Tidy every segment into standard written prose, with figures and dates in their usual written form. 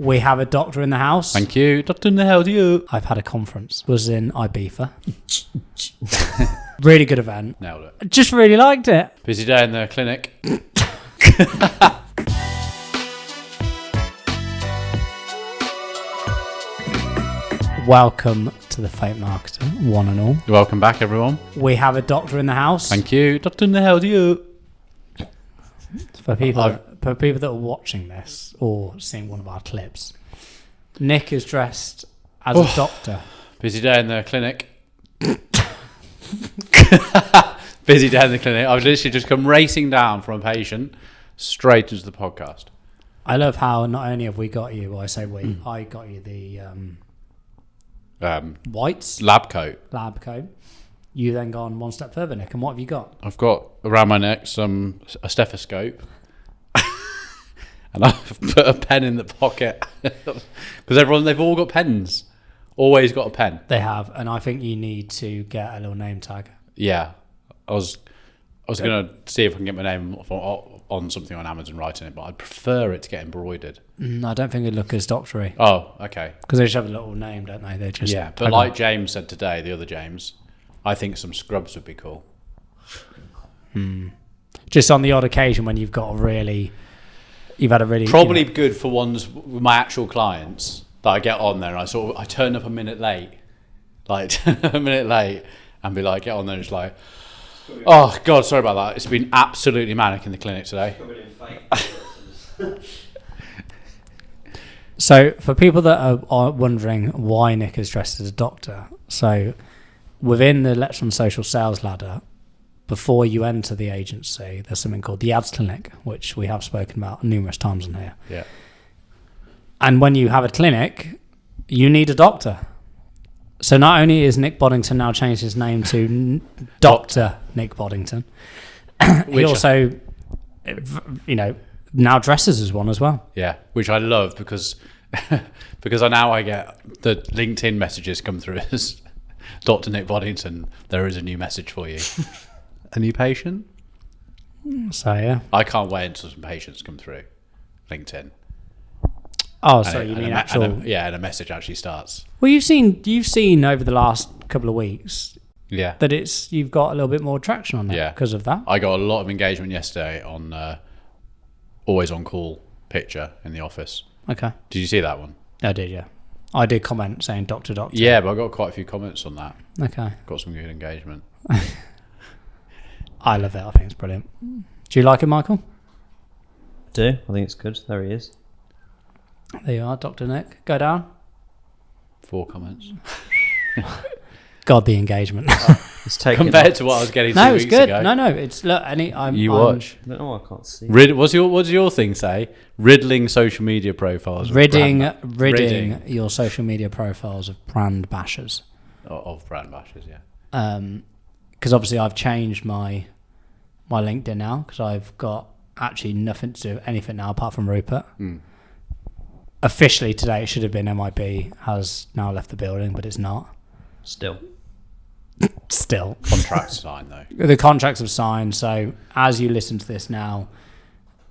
We have a doctor in the house. Thank you. Doctor, how do you? I've had a conference. Was in Ibiza. Really good event. Nailed it. I just really liked it. Busy day in the clinic. Welcome to the Fake Marketer, one and all. Welcome back, everyone. We have a doctor in the house. Thank you. Doctor, how do you? For people that are watching this or seeing one of our clips, Nick is dressed as a doctor. Busy day in the clinic. Busy day in the clinic. I've literally just come racing down from a patient straight into the podcast. I love how not only have we got you, well, I say we, I got you the whites lab coat. You then gone one step further, Nick, and what have you got? I've got around my neck a stethoscope. And I've put a pen in the pocket because they've all got pens. Always got a pen. They have, and I think you need to get a little name tag. Yeah, I was gonna see if I can get my name on something on Amazon writing it, but I'd prefer it to get embroidered. I don't think it'd look as doctory. Oh, okay. Because they just have a little name, don't they? They just but like James said today, the other James, I think some scrubs would be cool. Just on the odd occasion when you've had a really probably good for ones with my actual clients that I get on there and I turn up a minute late, and be like, get on there and it's like, oh God, sorry about that. It's been absolutely manic in the clinic today. So for people that are wondering why Nick is dressed as a doctor, so within the Let's Run Social sales ladder, before you enter the agency, there's something called the ads clinic, which we have spoken about numerous times on here. Yeah. And when you have a clinic, you need a doctor. So not only is Nick Boddington now changed his name to Doctor Nick Boddington, he also, now dresses as one as well. Yeah, which I love because I get the LinkedIn messages come through as Doctor Nick Boddington. There is a new message for you. A new patient? So yeah, I can't wait until some patients come through LinkedIn. Oh, so you mean actual? And a message actually starts. Well, you've seen over the last couple of weeks, yeah, that you've got a little bit more traction on that because of that. I got a lot of engagement yesterday on always on call picture in the office. Okay. Did you see that one? I did, yeah. I did comment saying doctor. Yeah, but I got quite a few comments on that. Okay. Got some good engagement. I love it. I think it's brilliant. Do you like it, Michael? I do. I think it's good. There he is. There you are, Dr. Nick. Go down. 4 comments. God, the engagement. It's taken compared to what I was getting 2 No, weeks it's good. ago. No, it's look. Watch. No, I can't see. What does your thing say? Riddling social media profiles. Ridding your social media profiles of brand bashers. Of brand bashers, yeah. Because obviously I've changed my LinkedIn now because I've got actually nothing to do with anything now apart from Rupert. Officially today it should have been MIB has now left the building, but it's not. Still. Contracts signed though. The contracts have signed, so as you listen to this now,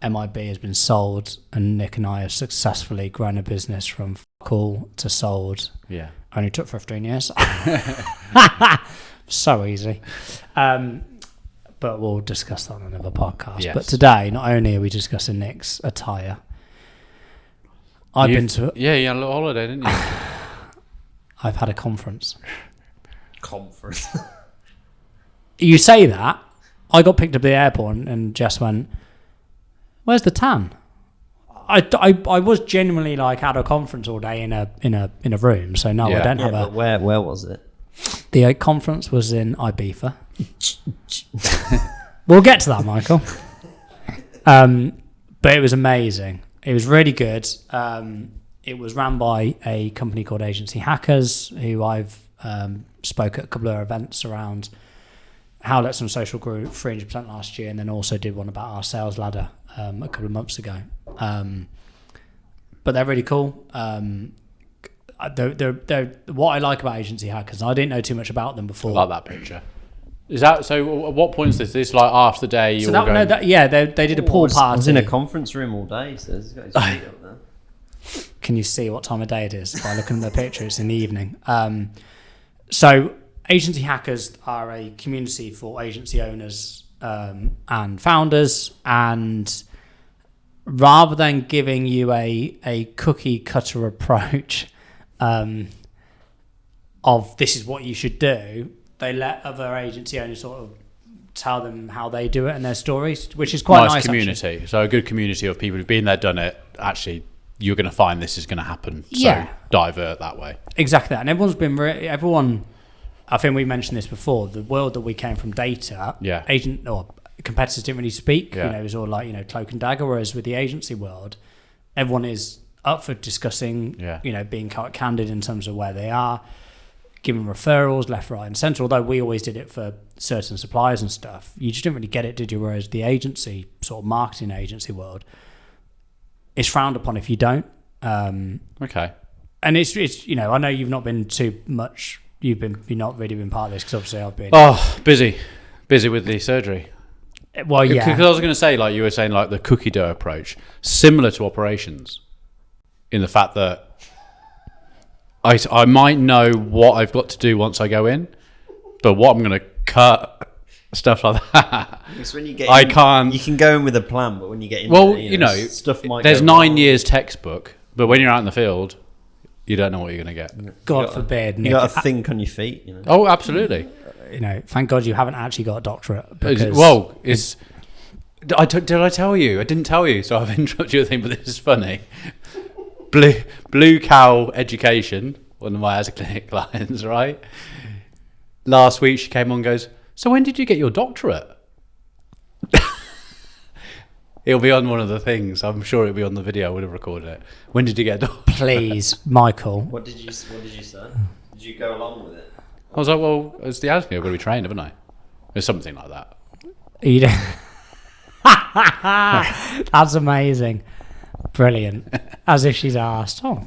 MIB has been sold and Nick and I have successfully grown a business from cool to sold. Yeah. Only took 15 years. So easy. But we'll discuss that on another podcast. Yes. But today, not only are we discussing Nick's attire, you had a little holiday, didn't you? I've had a conference. You say that. I got picked up at the airport and Jess went, "Where's the tan?" I was genuinely like at a conference all day in a room. So no, I don't have a. But where was it? The conference was in Ibiza. We'll get to that, Michael. But it was amazing. It was really good. It was ran by a company called Agency Hackers, who I've spoke at a couple of events around how Let's Run Social grew 300% last year, and then also did one about our sales ladder a couple of months ago. But they're really cool. They're what I like about Agency Hackers, I didn't know too much about them before. I like that picture. Is that so? At what point is this? This like after the day? So they did a pool party. I was in a conference room all day, so he's got his feet up there. can you see what time of day it is by looking at the picture? It's in the evening. So agency hackers are a community for agency owners and founders, and rather than giving you a cookie cutter approach of this is what you should do, they let other agency owners sort of tell them how they do it and their stories, which is quite nice community. Actually. So a good community of people who've been there, done it. Actually, you're going to find this is going to happen. Yeah. So divert that way. Exactly that. And everyone's been everyone. I think we mentioned this before. The world that we came from, data. Yeah. Agent or competitors didn't really speak. Yeah. It was all like cloak and dagger. Whereas with the agency world, everyone is up for discussing. Yeah. Being quite candid in terms of where they are, giving referrals left, right, and centre. Although we always did it for certain suppliers and stuff, you just didn't really get it, did you? Whereas the agency sort of marketing agency world, it's frowned upon if you don't. Okay. And it's I know you've not been too much. You've not really been part of this because obviously I've been. Oh, busy with the surgery. Well, yeah. Because I was going to say, like you were saying, like the cookie dough approach, similar to operations, in the fact that I might know what I've got to do once I go in, but what I'm going to cut, stuff like that. Because when you get I can't. You can go in with a plan, but when you get in Well, there, stuff might there's go 9 wrong. years textbook, but when you're out in the field, you don't know what you're going to get. God forbid, You Nick. got to think on your feet. Oh, absolutely. Thank God you haven't actually got a doctorate. Because Did I tell you? I didn't tell you, so I've interrupted your thing, but this is funny. Blue Cow Education, one of my As a Clinic clients, right? Last week she came on and goes, so when did you get your doctorate? It'll be on one of the things. I'm sure it'll be on the video. I would have recorded it. When did you get a doctorate? Please, Michael. What did you say? Did you go along with it? I was like, well, it's the As a Clinic. I've got to be trained, haven't I? It's something like that. You don't- That's amazing. Brilliant. As if she's asked. Oh.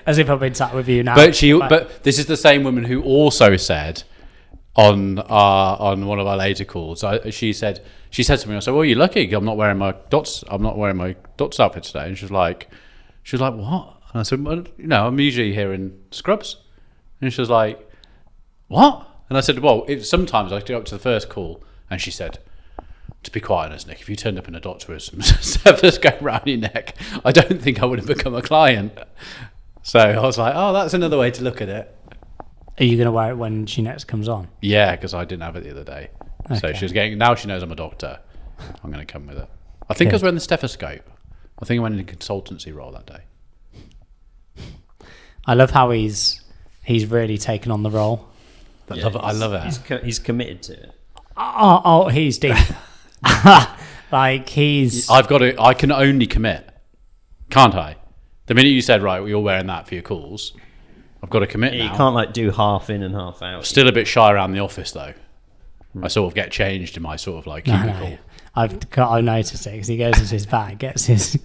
as if I've been sat with you now. But this is the same woman who also said on one of our later calls. She said to me, I said, "Well, you're lucky. I'm not wearing my doctor's outfit today." And she was like, "What?" And I said, "Well, I'm usually here in scrubs." And she was like, "What?" And I said, "Well, sometimes I go up to the first call." And she said, to be quite honest, Nick, if you turned up in a doctor with some stethoscope around your neck, I don't think I would have become a client. So I was like, oh, that's another way to look at it. Are you going to wear it when she next comes on? Yeah, because I didn't have it the other day. Okay. So now she knows I'm a doctor. I'm going to come with it. I think I was wearing the stethoscope. I think I went in a consultancy role that day. I love how he's really taken on the role. I love it. He's committed to it. Oh, he's deep. Like he's. I can only commit, can't I? The minute you said, right, you're wearing that for your calls, I've got to commit now. You can't do half in and half out. Still a bit shy around the office though. I sort of get changed in my sort of like cubicle. No. I've noticed it because he goes into his bag, gets his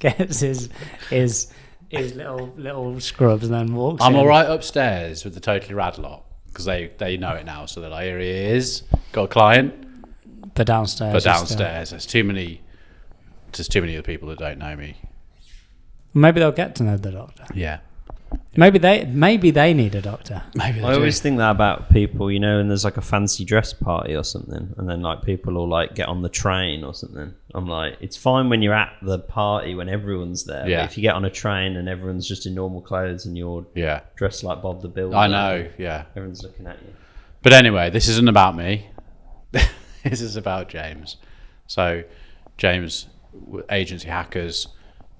little scrubs, and then walks. I'm in. all right upstairs with the Totally Rad lot because they know it now, so they're like, here he is, got a client. But downstairs, there's too many other people that don't know me. Maybe they'll get to know the doctor. Yeah. Maybe they need a doctor. Maybe they I do. always think that about people, and there's like a fancy dress party or something, and then like people will like get on the train or something. I'm like, it's fine when you're at the party when everyone's there. Yeah. But if you get on a train and everyone's just in normal clothes and you're dressed like Bob the Builder, I know, yeah. everyone's looking at you. But anyway, this isn't about me. This is about James. So, James, agency hackers,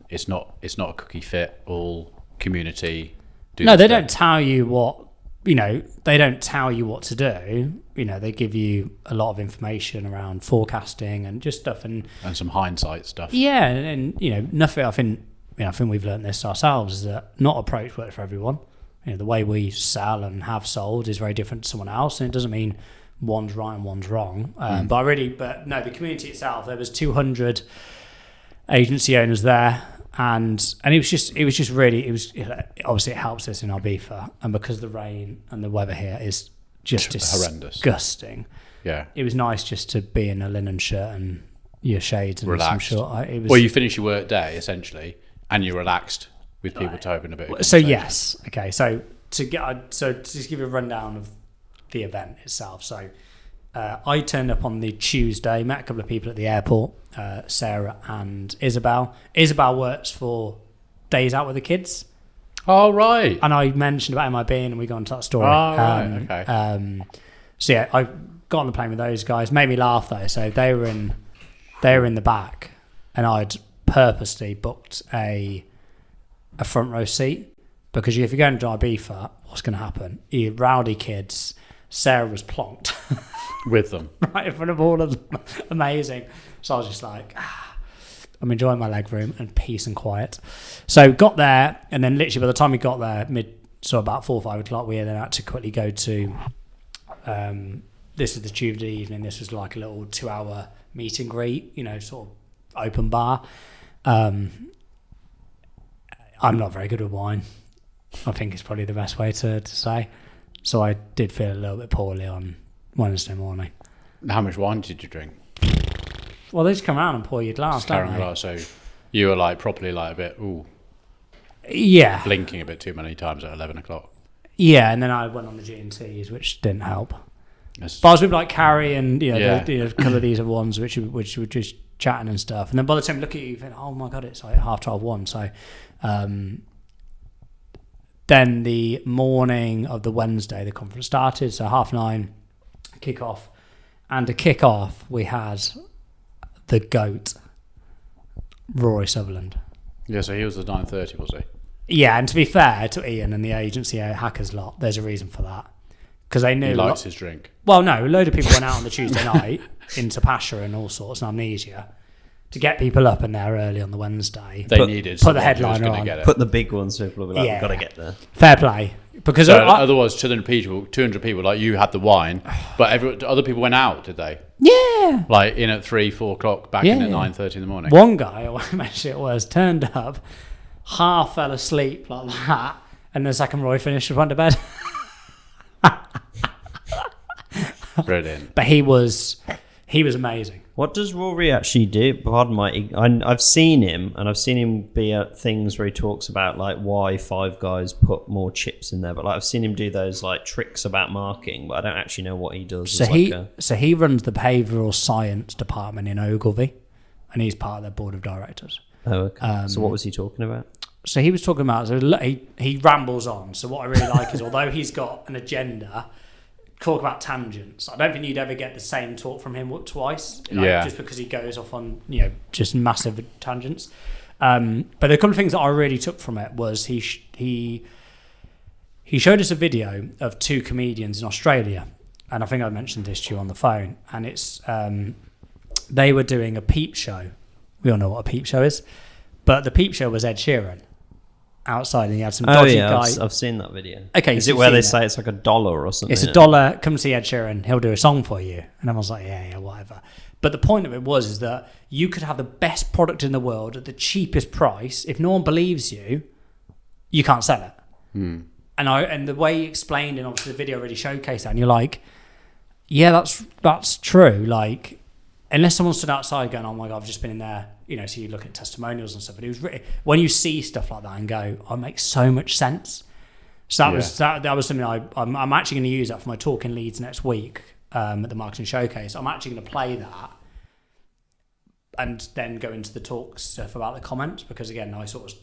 it's not a cookie fit all community. No, they don't tell you what they don't tell you what to do. They give you a lot of information around forecasting and just stuff and some hindsight stuff. Yeah, and nothing. I think we've learned this ourselves is that not approach works for everyone. The way we sell and have sold is very different to someone else, and it doesn't mean one's right and one's wrong. But no, the community itself, there was 200 agency owners there. And it was just really, obviously it helps us in Ibiza, and because the rain and the weather here is just horrendous, disgusting. Yeah, it was nice just to be in a linen shirt and your shades and relaxed. some short. Well, you finish your work day essentially, and you're relaxed with people to open a bit. Of So conversation. yes, okay. So to just give you a rundown of the event itself. So I turned up on the Tuesday, met a couple of people at the airport, Sarah and Isabel. Isabel works for Days Out with the Kids. Oh, right. And I mentioned about MIB and we got into that story. Oh, right, okay. So yeah, I got on the plane with those guys. Made me laugh though. So they were in the back, and I'd purposely booked a front row seat because if you're going to Ibiza, what's going to happen? You rowdy kids. Sarah was plonked With them. right in front of all of them. Amazing. So I was just like, I'm enjoying my leg room and peace and quiet. So got there, and then literally by the time we got there, so about 4 or 5 o'clock, we then had to quickly go to. This was the Tuesday evening. This was like a little 2-hour meet and greet, sort of open bar. I'm not very good with wine. I think it's probably the best way to say. So I did feel a little bit poorly on Wednesday morning. How much wine did you drink? Well, they just come around and pour your glass, don't they? Glass, so you were like properly like a bit, Yeah. blinking a bit too many times at 11 o'clock. Yeah, and then I went on the G&Ts, which didn't help. That's- But I was with like Carrie and Yeah. a couple of these other ones which were just chatting and stuff. And then by the time you look at you, you think, oh my god, it's like 1:30. So then the morning of the Wednesday, the conference started. So 9:30 kick off, and to kick off we had the GOAT, Rory Sutherland. Yeah, so he was the 9:30, was he? Yeah, and to be fair to Ian and the agency hackers lot, there's a reason for that. Because they knew... He likes his drink. Well, no, a load of people went out on the Tuesday night into Pasha and all sorts and Amnesia to get people up in there early on the Wednesday. They needed put the someone who was headliner gonna on. get it. Put the big ones, so people will be like, Yeah. we've got to get there. Fair play. Because So otherwise, 200 people, like you had the wine, but other people went out, did they? yeah. Like in at 3-4 o'clock, back in at Yeah. 9:30 in the morning. One guy, I won't mention it was, turned up, half fell asleep like that, and the second Roy finished and went to bed. Brilliant. But he was amazing. What does Rory actually do? Pardon my... I've seen him, and I've seen him be at things where he talks about like why Five Guys put more chips in there. But like I've seen him do those like tricks about marking, but I don't actually know what he does. So he runs the behavioural science department in Ogilvy, and he's part of their board of directors. Oh, okay. So what was he talking about? So he was talking about, he rambles on. So what I really like is, although he's got an agenda, talk about tangents. I don't think you'd ever get the same talk from him twice, just because he goes off on just massive tangents. But the couple of things that I really took from it was he showed us a video of 2 comedians in Australia, and I think I mentioned this to you on the phone. And it's they were doing a peep show. We all know what a peep show is, but the peep show was Ed Sheeran outside, and he had some dodgy guy. I've seen that video. Okay, is so it where you've they seen say it's like $1 or something? It's $1. Come see Ed Sheeran. He'll do a song for you. And everyone's like, yeah, whatever. But the point of it is that you could have the best product in the world at the cheapest price. If no one believes you, you can't sell it. And the way he explained, and obviously the video really showcased that, and you're like, yeah, that's true. Like, unless someone stood outside going, oh my God, I've just been in there, so you look at testimonials and stuff, but it was really, when you see stuff like that and go, oh, it makes so much sense. So that was something I'm actually going to use that for my talk in Leeds next week at the Marketing Showcase. I'm actually going to play that and then go into the talk stuff about the comments, because again, I sort of,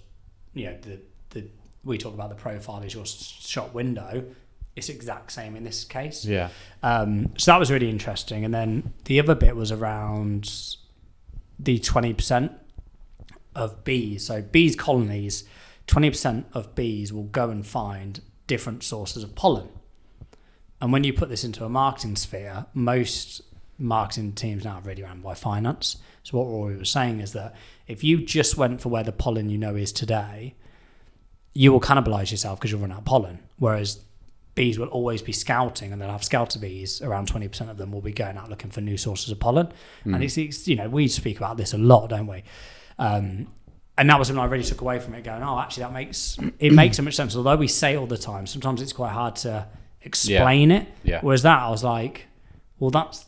we talk about the profile is your shop window. It's exact same in this case. Yeah. So that was really interesting. And then the other bit was around the 20% of bees. So bees colonies, 20% of bees will go and find different sources of pollen. And when you put this into a marketing sphere, most marketing teams now are really run by finance. So what Rory was saying is that if you just went for where the pollen is today, you will cannibalize yourself because you'll run out of pollen. Whereas bees will always be scouting, and they'll have scouter bees. Around 20% of them will be going out looking for new sources of pollen. And it's we speak about this a lot, don't we? And that was something I really took away from it, going, oh, actually that makes so much sense. Although we say it all the time, sometimes it's quite hard to explain it. Yeah. Whereas that, I was like, well, that's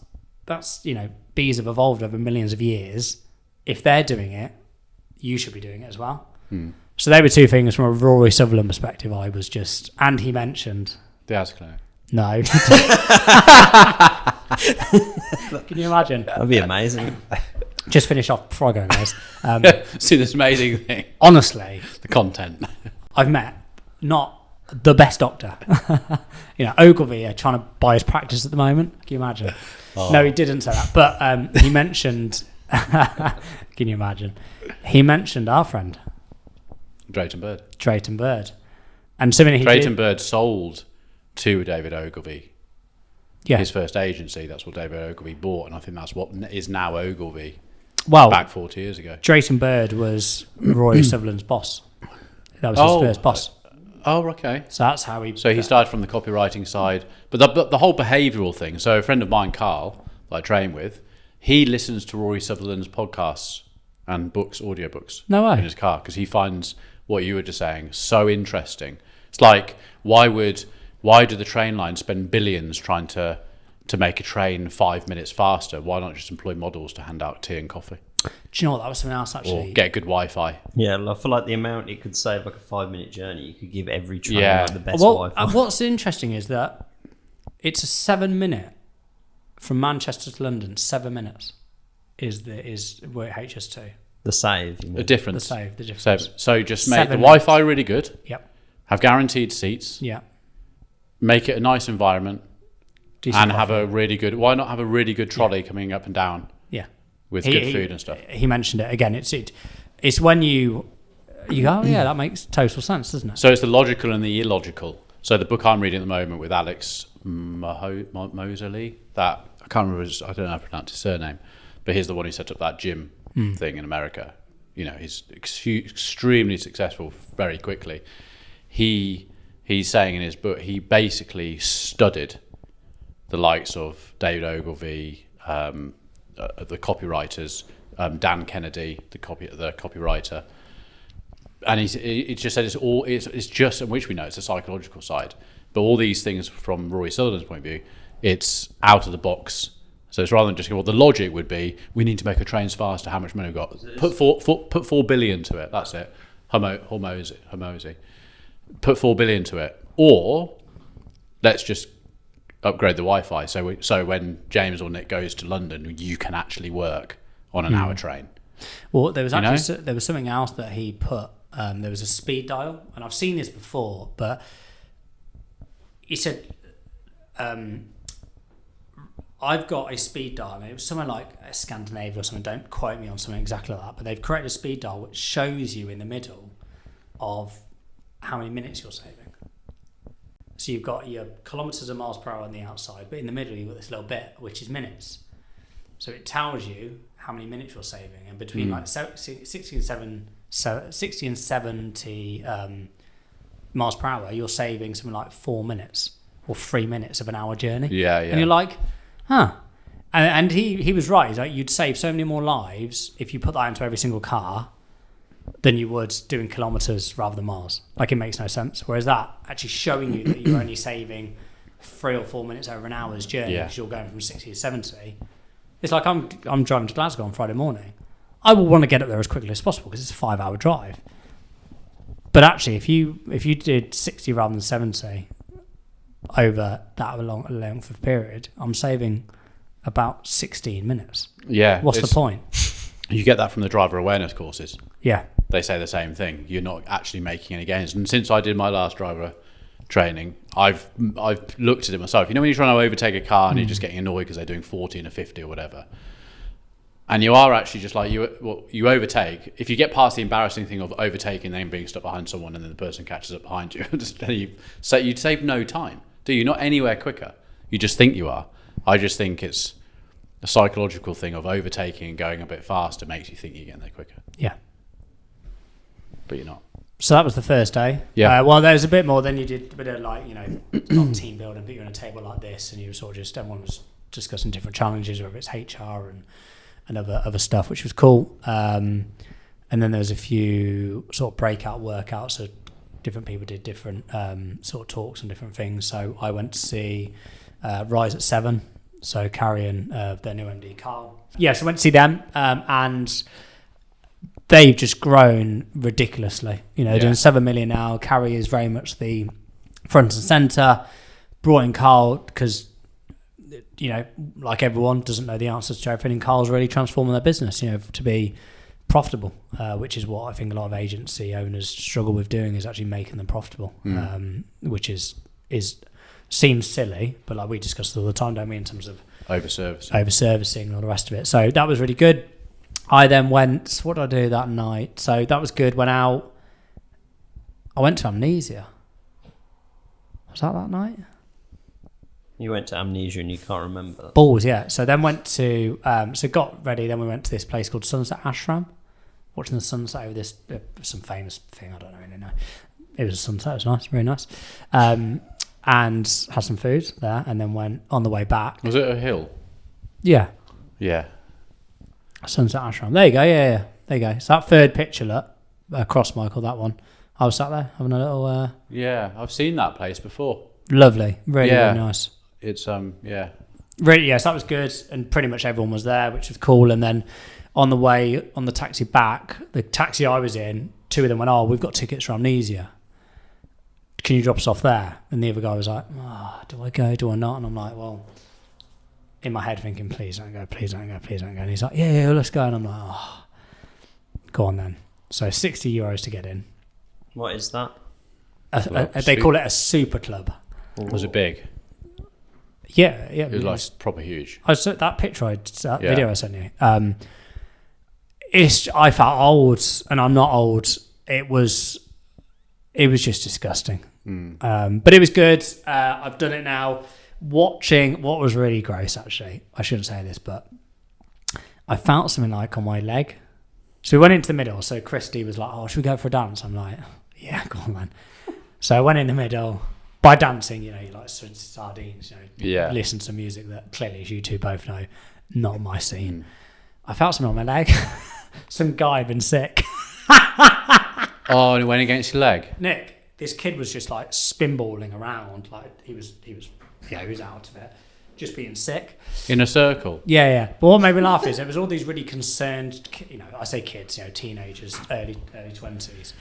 bees have evolved over millions of years. If they're doing it, you should be doing it as well. So they were two things from a Rory Sutherland perspective. I was just, and he mentioned The house clinic. no. Can you imagine? That'd be amazing. Just finish off before I go, guys. See this amazing thing. Honestly, The content. I've met not the best doctor. Ogilvy are trying to buy his practice at the moment. Can you imagine? Oh. No, he didn't say that. But he mentioned. Can you imagine? He mentioned our friend Drayton Bird. Drayton Bird, and something he Drayton did. Bird sold to David Ogilvy. Yeah. His first agency. That's what David Ogilvy bought, and I think that's what is now Ogilvy. Well, Back 40 years ago. Drayton Bird was Rory Sutherland's boss. That was his first boss. Oh, okay. So that's how he. So he started from the copywriting side, but the whole behavioural thing. So a friend of mine, Carl, that I train with, he listens to Rory Sutherland's podcasts and books, audiobooks. No way. In his car, because he finds what you were just saying so interesting. It's like, why do the train lines spend billions trying to make a train 5 minutes faster? Why not just employ models to hand out tea and coffee? Do you know what? That was something else actually. Or get good Wi-Fi? Yeah, I feel like the amount it could save, like a 5-minute journey, you could give every train Yeah. like the best Well, Wi-Fi. what's interesting is that it's a 7-minute from Manchester to London. 7 minutes is where HS2. The save. You The mean. difference. The difference. So just make the 7 Wi-Fi really good. Yep. Have guaranteed seats. Yeah. Make it a nice environment. Decent And have Wi-Fi. a really good. Why not have a really good trolley coming up and down Yeah. with good food and stuff? He mentioned it again. It's when you go, oh yeah, that makes total sense, doesn't it? So it's the logical and the illogical. So the book I'm reading at the moment with Alex Moseley, that I can't remember. I don't know how to pronounce his surname, but he's the one who set up that gym thing in America. He's extremely successful very quickly. He's saying in his book he basically studied the likes of David Ogilvy, the copywriters, Dan Kennedy, the copywriter, and he just said it's just, which we know it's a psychological side, but all these things from Rory Sutherland's point of view, it's out of the box. So it's rather than just the logic would be we need to make our trains faster. How much money we've got? Put 4 billion to it. That's it. Hormozy. Put 4 billion to it, or let's just upgrade the Wi-Fi. So when James or Nick goes to London, you can actually work on an hour train. Well, there was actually there was something else that he put. There was a speed dial, and I've seen this before, but he said, I've got a speed dial. I mean, it was somewhere like Scandinavia or something. Don't quote me on something exactly like that, but they've created a speed dial which shows you in the middle of how many minutes you're saving. So you've got your kilometres and miles per hour on the outside, but in the middle you've got this little bit which is minutes. So it tells you how many minutes you're saving, and between like 60 and 70 miles per hour, you're saving something like 4 minutes or 3 minutes of an hour journey. Yeah. And you're like, huh. And he was right. He's like, you'd save so many more lives if you put that into every single car than you would doing kilometres rather than miles. Like, it makes no sense. Whereas that actually showing you that you're only saving 3 or 4 minutes over an hour's journey because you're going from 60 to 70. It's like I'm driving to Glasgow on Friday morning. I will want to get up there as quickly as possible because it's a 5-hour drive. But actually, if you did 60 rather than 70 over that long length of period, I'm saving about 16 minutes. Yeah. What's the point? You get that from the driver awareness courses. Yeah. They say the same thing. You're not actually making any gains. And since I did my last driver training, I've looked at it myself. When you're trying to overtake a car and you're just getting annoyed because they're doing 40 and a 50 or whatever, and you are actually just like you overtake. If you get past the embarrassing thing of overtaking, then being stuck behind someone, and then the person catches up behind you, so you'd save no time. Do you? Not anywhere quicker. You just think you are. I just think it's a psychological thing of overtaking and going a bit faster makes you think you're getting there quicker. Yeah. But you're not. So that was the first day. Yeah. Well, there was a bit more. Then you did a bit of not team building, but you're on a table like this, and you were sort of just, everyone was discussing different challenges, whether it's HR and other stuff, which was cool. And then there was a few sort of breakout workouts. So different people did different sort of talks and different things. So I went to see Rise at 7. So Carrie and their new MD, Carl. Yeah, so I went to see them, and they've just grown ridiculously. You know, Yeah. doing 7 million now. Carrie is very much the front and centre. Brought in Carl because, you know, like everyone, doesn't know the answers to everything. And Carl's really transforming their business, you know, to be profitable, which is what I think a lot of agency owners struggle with doing, is actually making them profitable, which is seems silly, but like we discuss it all the time, don't we, in terms of over-servicing and all the rest of it. So that was really good. I then went, what did I do that night? So that was good. Went out. I went to Amnesia. Was that night? You went to Amnesia and you can't remember. Balls, yeah. So then went to, so got ready. Then we went to this place called Sunset Ashram, watching the sunset over this, some famous thing. I don't really know. It was a sunset. It was nice, very nice. And had some food there, and then went on the way back. Was it a hill? Yeah. Yeah. Sunset Ashram. There you go. Yeah. There you go. So that third picture, look, across Michael, that one. I was sat there having a little. Yeah, I've seen that place before. Lovely. Really, Yeah. really nice. It's yeah. Really, yes, that was good, and pretty much everyone was there, which was cool. And then on the way, on the taxi back, the taxi I was in, two of them went, "Oh, we've got tickets for Amnesia. Can you drop us off there?" And the other guy was like, "Oh, do I go? Do I not?" And I'm like, "Well," in my head thinking, "Please don't go, please don't go, please don't go." And he's like, "Yeah, let's go." And I'm like, "Oh, go on then." So €60 to get in. What is that? They call it a super club. Was it big? Yeah. It was like proper huge. I saw that picture, video I sent you. I felt old, and I'm not old. It was just disgusting. But it was good. I've done it now. Watching what was really gross, actually. I shouldn't say this, but I felt something like on my leg. So we went into the middle. So Christy was like, "Oh, should we go for a dance?" I'm like, "Yeah, go on, man." So I went in the middle. By dancing, you know, you like sardines, you know, Yeah. listen to music that clearly, as you two both know, not my scene. I felt something on my leg. Some guy had been sick. Oh, and it went against your leg. Nick, this kid was just like spinballing around, like he was out of it, just being sick. In a circle. Yeah. But what made me laugh is it was all these really concerned, you know, I say kids, you know, teenagers, early 20s.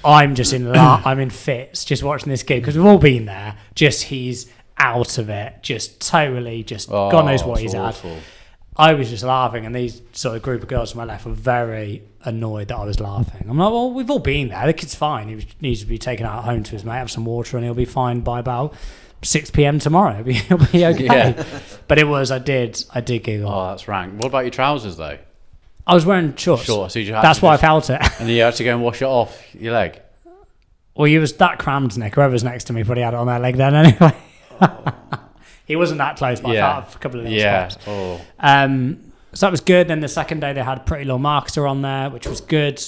I'm just I'm in fits just watching this kid, because we've all been there. Just he's out of it, just totally, just God knows what he's awful. had. I was just laughing, and these sort of group of girls to my left were very annoyed that I was laughing. I'm like, well, we've all been there. The kid's fine. He needs to be taken out home to his mate, have some water, and he'll be fine by about 6 p.m. tomorrow. He'll be okay. Yeah. But I did giggle. Oh, that's rank. What about your trousers though? I was wearing shorts. So you had That's to why I just- felt it. And you had to go and wash it off your leg. Well, he was that crammed, Nick. Whoever's next to me probably had it on their leg then anyway. He wasn't that close, but I felt a couple of little spots. Oh. So that was good. Then the second day they had Pretty Little Marketer on there, which was good.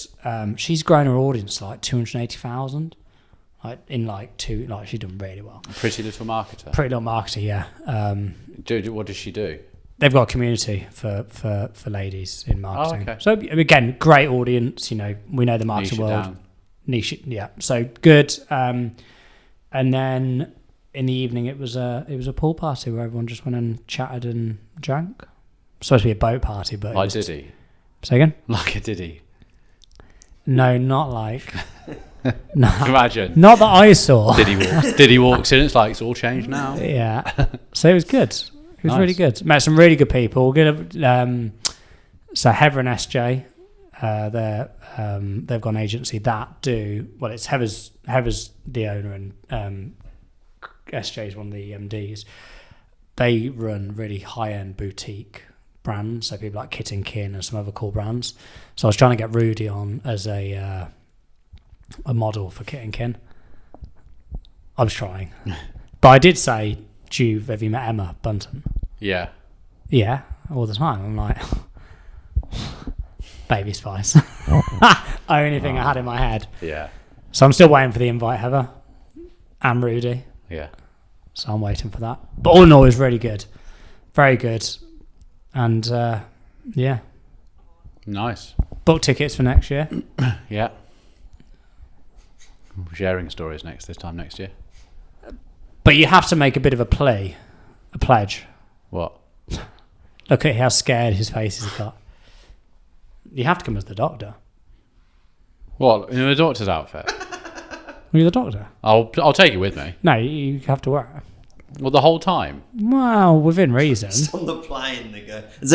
She's grown her audience to like 280,000. She's done really well. Pretty Little Marketer. Pretty Little Marketer, yeah. What does she do? They've got a community for ladies in marketing. Oh, okay. So again, great audience. You know, we know the marketing Niche it world. down. Niche, yeah. So good. And then in the evening, it was a pool party where everyone just went and chatted and drank. Supposed to be a boat party, but Like Diddy. Say again? Like a Diddy. No, not like. No, Imagine. not that I saw. Diddy walks in. It's like it's all changed now. Yeah. So it was good. It was Nice. really good. Met some really good people. Good. So Heather and SJ, they've got an agency that do well. It's Heather's the owner, and SJ is one of the MDs. They run really high end boutique brands, so people like Kit and Kin and some other cool brands. So I was trying to get Rudy on as a model for Kit and Kin. I was trying, but I did say, have you met Emma Bunton? Yeah. Yeah, all the time. I'm like, Baby Spice. Only thing I had in my head. Yeah. So I'm still waiting for the invite, Heather and Rudy. Yeah. So I'm waiting for that. But all in all, it was really good. Very good. And yeah. Nice. Book tickets for next year. Yeah. We're sharing stories this time next year. But you have to make a bit of a pledge. What? Look at how scared his face has got. You have to come as the doctor. What, in a doctor's outfit? Were you the doctor? I'll take it with me. No, you have to wear it. Well, the whole time. Well, within reason. Just on the plane, they go, is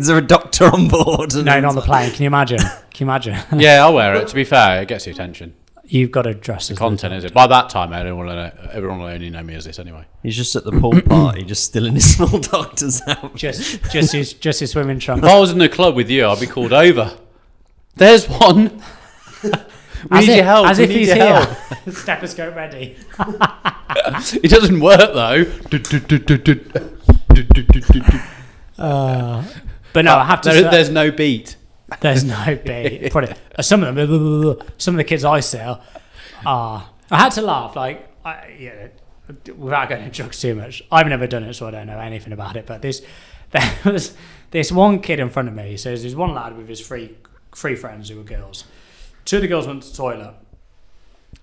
there a doctor on board? And No, not on the plane. Can you imagine? Can you imagine? Yeah, I'll wear it. To be fair, it gets the attention. You've got to dress as Content, is it? By that time, everyone will only know me as this anyway. He's just at the pool party, just still in his small doctor's outfit. just his swimming trunks. If I was in the club with you, I'd be called over. There's one. We need your help. As We if need he's your here. help. Stethoscope ready. It doesn't work though. But no, I have to say, There's no beat. there's no beat. Probably, some of the kids I see are. I had to laugh, without going into drugs too much. I've never done it, so I don't know anything about it. But there was this one kid in front of me. So there's one lad with his three friends who were girls. Two of the girls went to the toilet,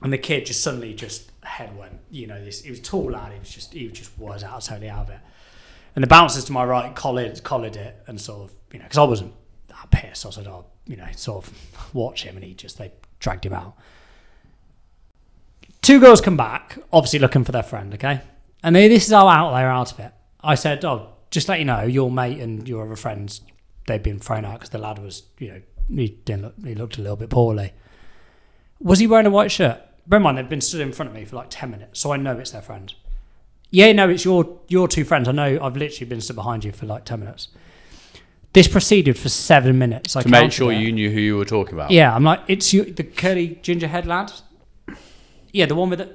and the kid just suddenly head went. He was a tall lad. He was totally out of it. And the bouncers to my right collared it and sort of, because I wasn't that pissed. I said, sort of watch him, and they dragged him out. Two girls come back, obviously looking for their friend, okay? And this is how they're out of it. I said, just let you know, your mate and your other friends, they've been thrown out because the lad was, he looked a little bit poorly. Was he wearing a white shirt? Bear in mind, they've been stood in front of me for like 10 minutes, so I know it's their friend. Yeah, no, it's your two friends. I know I've literally been stood behind you for like 10 minutes. This proceeded for 7 minutes. To make sure you knew who you were talking about. Yeah, I'm like, it's the curly ginger head lad. Yeah, the one with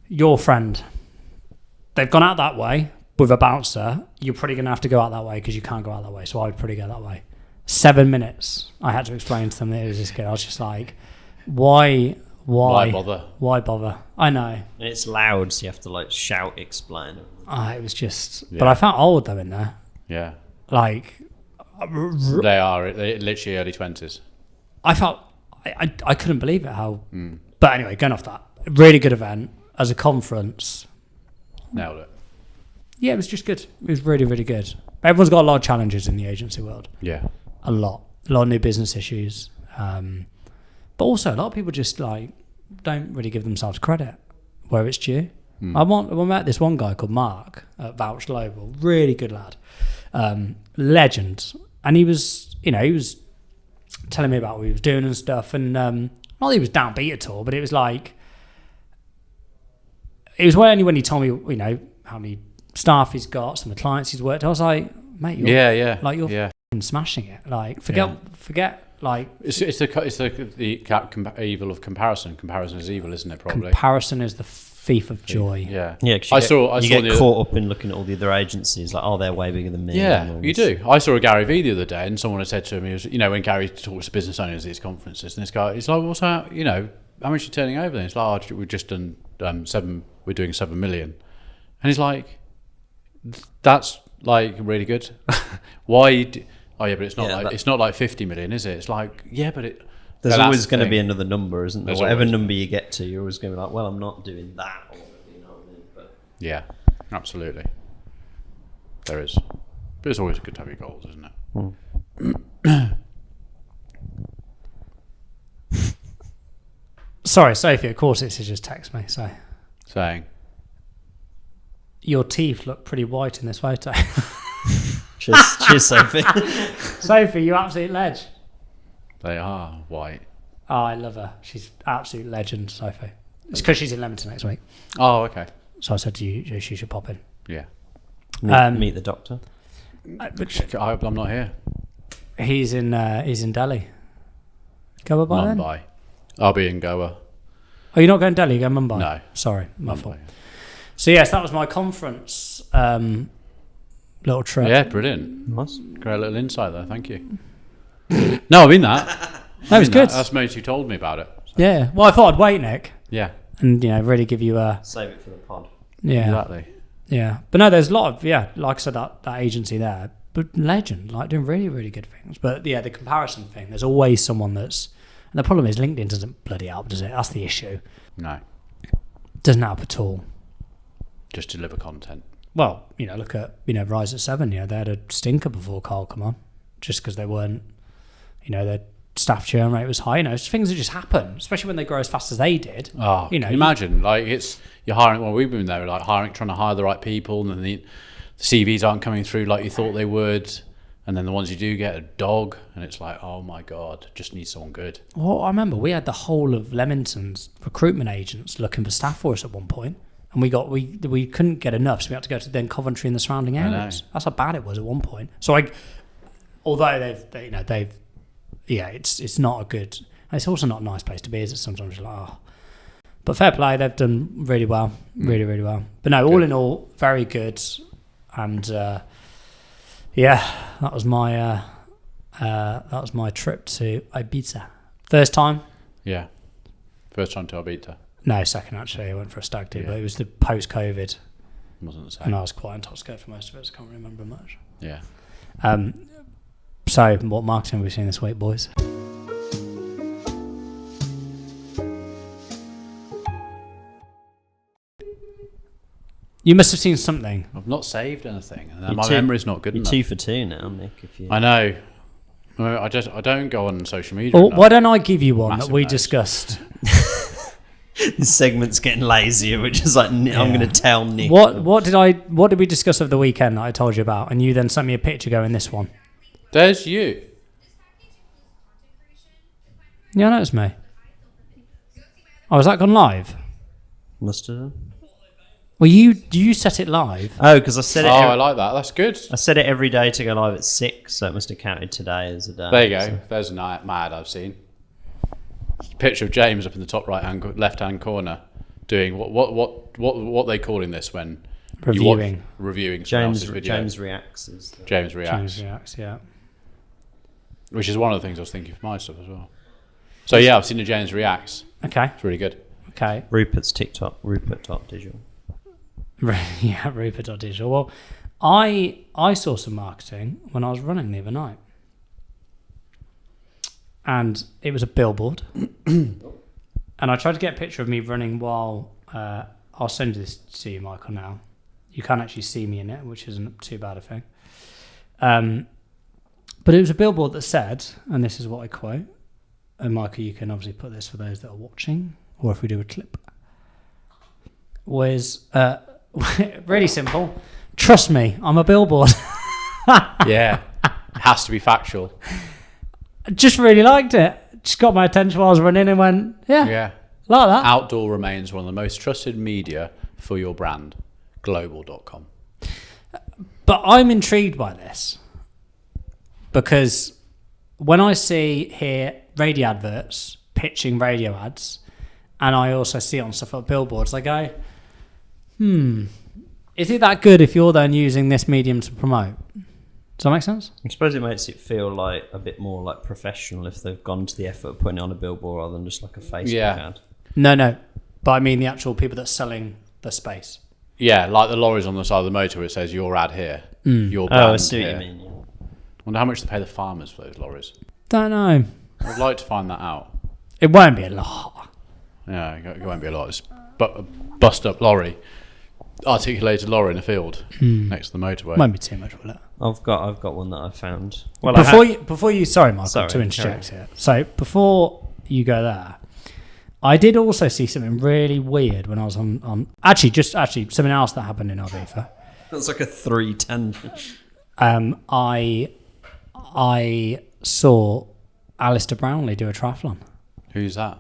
your friend. They've gone out that way with a bouncer. You're probably going to have to go out that way because you can't go out that way. So I would probably go that way. 7 minutes. I had to explain to them that it was this kid. I was just like, why bother? Why bother? I know. And it's loud, so you have to shout, explain it. It was just... Yeah. But I felt old though in there. Yeah. They're literally early 20s. I felt... I couldn't believe it how... But anyway, going off that. Really good event. As a conference... Nailed it. Yeah, it was just good. It was really, really good. Everyone's got a lot of challenges in the agency world. Yeah. A lot of new business issues. But also, a lot of people just don't really give themselves credit where it's due. I met this one guy called Mark at Vouch Global. Really good lad. Legend. And he was telling me about what he was doing and stuff. And not that he was downbeat at all, but it was when he told me, how many staff he's got, some of the clients he's worked. I was like, mate, you're smashing it. Forget. It's the evil of comparison. Comparison is evil, isn't it? Probably. Comparison is the thief of joy. Yeah. You get caught up in looking at all the other agencies, they're way bigger than me. Yeah, you do. I saw a Gary Vee the other day, and someone had said to me, when Gary talks to business owners at these conferences, and this guy, he's like, "What's that? How much are you turning over?" Then it's like, "We've just done 7. We're doing 7 million," and he's like, "That's really good." Why? But it's not it's not like 50 million, is it? It's like, yeah, but there's always going to be another number, isn't there? Whatever number you get to, you're always going to be like, well, I'm not doing that. Or, you know what I mean? But yeah, absolutely. There is. But it's always good to have your goals, isn't it? Sorry, Sophie, of course it's just text me. So saying your teeth look pretty white in this photo. Cheers, Sophie. Sophie, you absolute ledge. They are white. Oh, I love her. She's absolute legend, Sophie. It's because she's in Leamington next week. Oh, okay. So I said to you, she should pop in. Yeah. Meet the doctor. I'm not here. He's in Delhi. Goa by then? Mumbai. I'll be in Goa. Oh, you're not going to Delhi? You're going Mumbai? No. Sorry, my fault. So yes, that was my conference little trip. Yeah, brilliant. Nice. Great little insight there. Thank you. No, I mean that. That was good. That's most who told me about it. So. Yeah. Well, I thought I'd wait, Nick. Yeah. And really give you a save it for the pod. Yeah. Exactly. Yeah. But no, there's a lot of like I said, that agency there, but legend, doing really, really good things. But yeah, the comparison thing. There's always someone that's. And the problem is LinkedIn doesn't bloody help, does it? That's the issue. No. Doesn't help at all. Just deliver content. Well, look at Rise at 7. They had a stinker before Carl come on, just because they weren't. They're staff churn rate was high. You know, it's things that just happen, especially when they grow as fast as they did. Oh, you know, can you imagine, like you're hiring. Well, we've been there, like trying to hire the right people, and then the CVs aren't coming through like you thought they would, and then the ones you do get a dog, and it's like, oh my god, just need someone good. Well, I remember we had the whole of Leamington's recruitment agents looking for staff for us at one point, and we couldn't get enough, so we had to go to then Coventry and the surrounding areas. That's how bad it was at one point. So although they've it's not a good. It's also not a nice place to be, is it? Sometimes you're like, oh. But fair play, they've done really well, really, really well. But no, all in all, very good. And that was my trip to Ibiza. First time? Yeah, first time to Ibiza. No, second actually. I went for a stag do, but it was the post-COVID. Wasn't the same. And I was quite intoxicated for most of it, so I can't remember much. Yeah. So, what marketing have we seen this week, boys? You must have seen something. I've not saved anything, and my memory's not good enough. You're 2 for 2 now, Nick. I know. I don't go on social media. Or why don't I give you one that we discussed? This segment's getting lazier, which is like I'm going to tell Nick. What did we discuss over the weekend that I told you about? And you then sent me a picture going, this one. There's you. Yeah, I know it's me. Oh, has that gone live? Must have done. Well, you set it live. Oh, because I said it. I like that. That's good. I set it every day to go live at 6, so it must have counted today as a day. There you go. So. There's a mad I've seen. Picture of James up in the top left-hand corner, doing what they calling this when reviewing James video. James reacts. James reacts, yeah. Which is one of the things I was thinking for my stuff as well. So yeah, I've seen the James reacts. Okay, it's really good. Okay, Rupert's TikTok, Rupert.digital. Yeah, Rupert.digital. Well, I saw some marketing when I was running the other night, and it was a billboard. And I tried to get a picture of me running while I'll send this to you, Michael. Now you can't actually see me in it, which isn't too bad a thing. But it was a billboard that said, and this is what I quote. And Michael, you can obviously put this for those that are watching, or if we do a clip. Was really simple. Trust me, I'm a billboard. Yeah, it has to be factual. I just really liked it. Just got my attention while I was running and went, yeah, like that. Outdoor remains one of the most trusted media for your brand. Global.com. But I'm intrigued by this because when I hear radio adverts pitching radio ads, and I also see it on stuff like billboards, I go, is it that good if you're then using this medium to promote? Does that make sense? I suppose it makes it feel like a bit more like professional if they've gone to the effort of putting it on a billboard rather than just like a Facebook ad. No. But I mean the actual people that are selling the space. Yeah, like the lorries on the side of the motor where it says your ad here. Your brand I see here. what you mean. Yeah. Wonder how much they pay the farmers for those lorries. Don't know. I'd like to find that out. It won't be a lot. Yeah, it won't be a lot. It's a bust up lorry, articulated lorry in a field next to the motorway. Won't be too much, will it? I've got one that I found. Well, before you, sorry, Michael, to interject here. So before you go there, I did also see something really weird when I was on actually something else that happened in Ibiza. That's like a 3 tangent. I saw Alistair Brownlee do a triathlon. Who's that?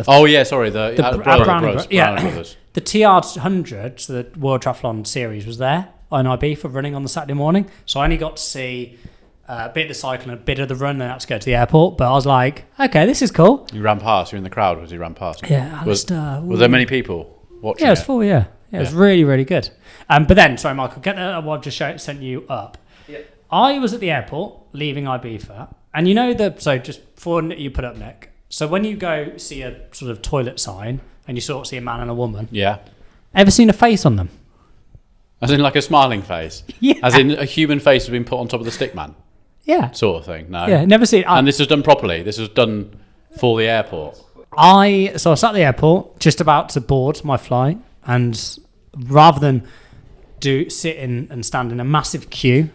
Oh yeah, sorry, the brothers. The TR100, so the World Triathlon Series, was there on Ibiza running on the Saturday morning. So I only got to see a bit of the cycling, a bit of the run, then I had to go to the airport. But I was like, okay, this is cool. You ran past. You're in the crowd as you ran past. Yeah, Alistair. Was there many people watching? Yeah, it was full. Yeah, it was really, really good. But then, sorry, Michael, get what I've just sent you up. Yeah. I was at the airport leaving Ibiza, and so just before you put up, Nick. So when you go see a sort of toilet sign and you sort of see a man and a woman, ever seen a face on them? As in like a smiling face? Yeah. As in a human face has been put on top of the stick man? Yeah. Sort of thing? No. Yeah, never seen it. And this was done properly? This was done for the airport? I was at the airport, just about to board my flight, and rather than sit in and stand in a massive queue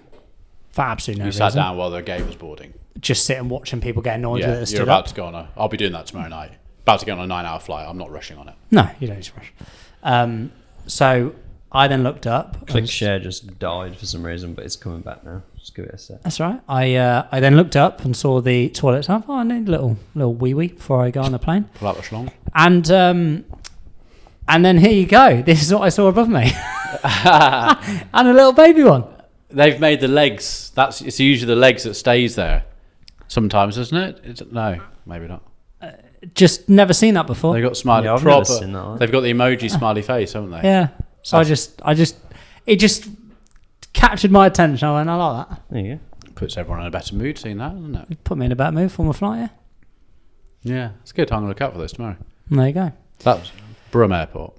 for absolutely no reason. You sat down while the gate was boarding? just sitting watching people get annoyed with it. Yeah, that you're stood about up. to go on I'll be doing that tomorrow night. About to go on a 9-hour flight. I'm not rushing on it. No, you don't need to rush. So I then looked up. ClickShare just died for some reason, but it's coming back now. Just give it a sec. That's right. I then looked up and saw the toilet. So I thought, I need a little wee before I go on the plane. Pull out the schlong. And then here you go. This is what I saw above me, and a little baby one. They've made the legs. It's usually the legs that stays there. Sometimes, isn't it? No, maybe not. Just never seen that before. They got smiley Yeah, I've proper. never seen that one. They've got the emoji smiley face, haven't they? Yeah. So it just captured my attention. I went, I like that. There you go. Puts everyone in a better mood seeing that, doesn't it? It put me in a better mood for my flight. Yeah. Yeah, it's good. I'm going to look out for this tomorrow. And there you go. That's Brum Airport.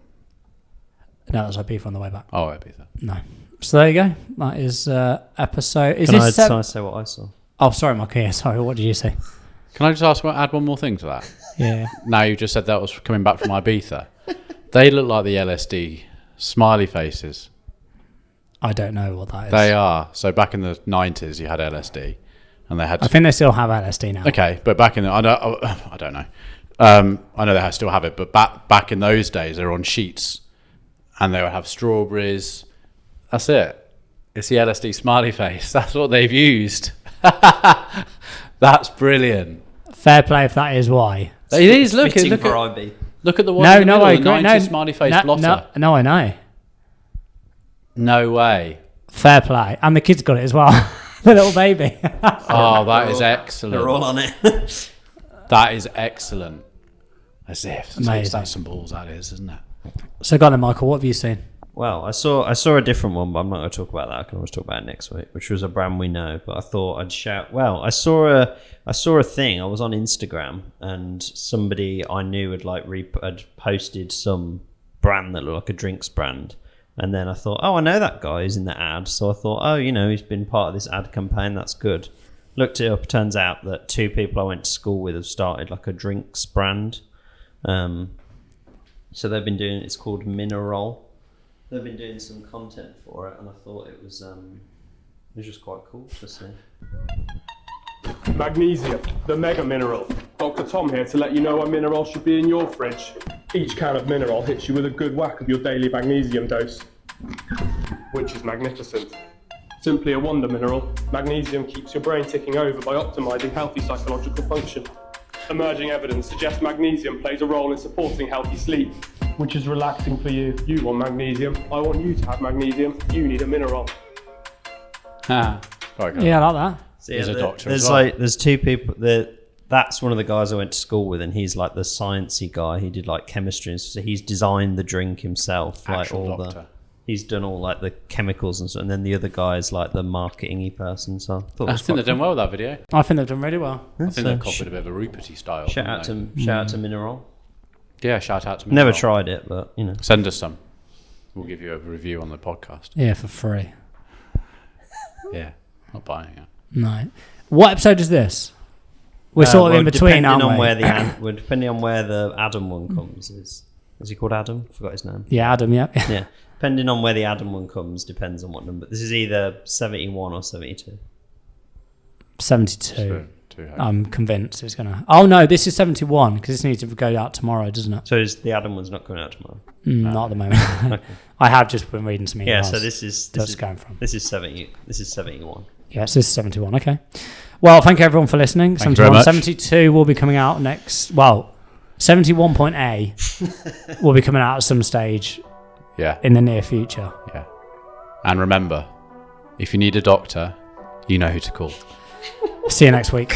No, that's Ibiza on the way back. Oh, Ibiza. No. So there you go. That is episode. Is Can this I say what I saw? Oh, sorry, Mark. Yeah, sorry. What did you say? Can I just add one more thing to that? Yeah. Now you just said that was coming back from Ibiza. They look like the LSD smiley faces. I don't know what that is. They are. So back in the 90s, you had LSD, and they had. I think they still have LSD now. Okay, but back in the I don't know. I know they still have it, but back in those days, they were on sheets, and they would have strawberries. That's it. It's the LSD smiley face. That's what they've used. That's brilliant. Fair play if that is why. It is. Look at IB. look at the one. in the middle, I the agree. 90s smiley face blotter. No, I know. No way. Fair play, and the kid's got it as well. The little baby. Oh, that is excellent. They're all on it. That is excellent. As if Amazing. that's some balls. That is, isn't it? So go on then, Michael. What have you seen? Well, I saw a different one, but I'm not going to talk about that. I can always talk about it next week, which was a brand we know. But I thought I'd shout. Well, I saw a thing. I was on Instagram, and somebody I knew had posted some brand that looked like a drinks brand, and then I thought, oh, I know that guy. He's in the ad, so I thought, oh, he's been part of this ad campaign. That's good. Looked it up. Turns out that 2 people I went to school with have started like a drinks brand. So they've been doing. It's called Mineral. They've been doing some content for it, and I thought it was just quite cool to see. Magnesium, the mega mineral. Dr. Tom here to let you know why mineral should be in your fridge. Each can of mineral hits you with a good whack of your daily magnesium dose, which is magnificent. Simply a wonder mineral, magnesium keeps your brain ticking over by optimising healthy psychological function. Emerging evidence suggests magnesium plays a role in supporting healthy sleep, which is relaxing for you. You want magnesium, I want you to have magnesium, you need a mineral. Very good. Yeah, I like that. So He's a doctor There's as well. there's 2 people that's one of the guys I went to school with, and he's like the sciencey guy. He did like chemistry, and so he's designed the drink himself. Actual like all doctor. He's done all like the chemicals and stuff, and then the other guy's like the marketing-y person. So I thought it I was think they've quite done well with that video. I think they've done really well. I think So they've copied a bit of a Ruperty style. shout out to Mineral. Yeah, shout out to me. Never tried it, but Send us some. We'll give you a review on the podcast. Yeah, for free. Yeah, not buying it. No. What episode is this? We're sort of in between, aren't we? Depending on where the Adam one comes, is he called Adam? Forgot his name. Yeah, Adam. Yeah. Yeah, depending on where the Adam one comes, depends on what number. This is either 71 or 72. 72. I'm convinced it's gonna. Oh no, this is 71 because this needs to go out tomorrow, doesn't it? So is the Adam one's not coming out tomorrow? Not at the moment. Okay. I have just been reading some emails. Yeah, so this is going from. This is 70. This is 71. Yes, this is 71. Okay. Well, thank you everyone for listening. Thank you very 71, much. 72 will be coming out next. Well, 71.A will be coming out at some stage Yeah, in the near future. yeah. And remember, if you need a doctor, you know who to call. See you next week.